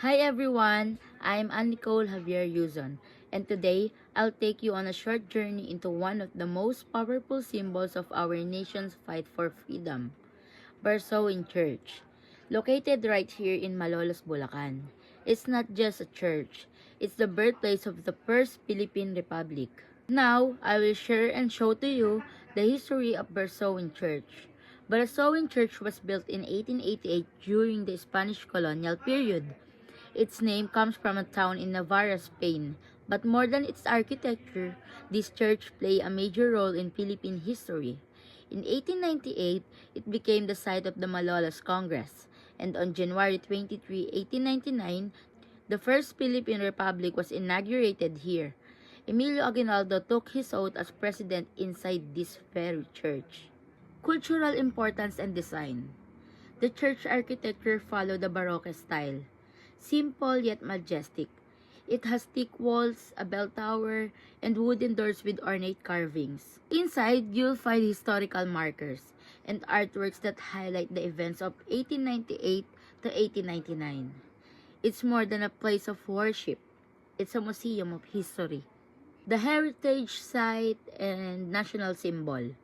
Hi everyone, I'm Ann-Nicole Javier Yuzon, and today I'll take you on a short journey into one of the most powerful symbols of our nation's fight for freedom, Barsoing Church. Located right here in Malolos, Bulacan. It's not just a church, it's the birthplace of the First Philippine Republic. Now, I will share and show to you the history of Barsoing Church. Barsoing Church was built in 1888 during the Spanish colonial period. Its name comes from a town in Navarra, Spain, but more than its architecture, this church played a major role in Philippine history. In 1898, it became the site of the Malolos Congress, and on January 23, 1899, the First Philippine Republic was inaugurated here. Emilio Aguinaldo took his oath as president inside this very church. Cultural importance and design. The church architecture followed the Baroque style. Simple yet majestic. It has thick walls, a bell tower, and wooden doors with ornate carvings. Inside, you'll find historical markers and artworks that highlight the events of 1898 to 1899. It's more than a place of worship. It's a museum of history. The heritage site and national symbol.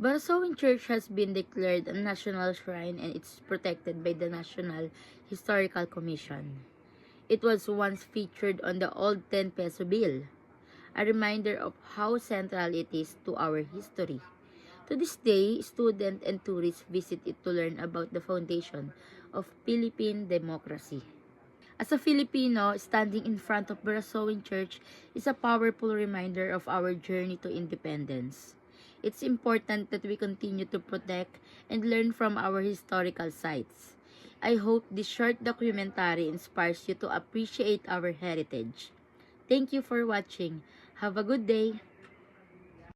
Barasawin Church has been declared a national shrine and it's protected by the National Historical Commission. It was once featured on the old 10 peso bill, a reminder of how central it is to our history. To this day, students and tourists visit it to learn about the foundation of Philippine democracy. As a Filipino, standing in front of Barasawin Church is a powerful reminder of our journey to independence. It's important that we continue to protect and learn from our historical sites. I hope this short documentary inspires you to appreciate our heritage. Thank you for watching. Have a good day.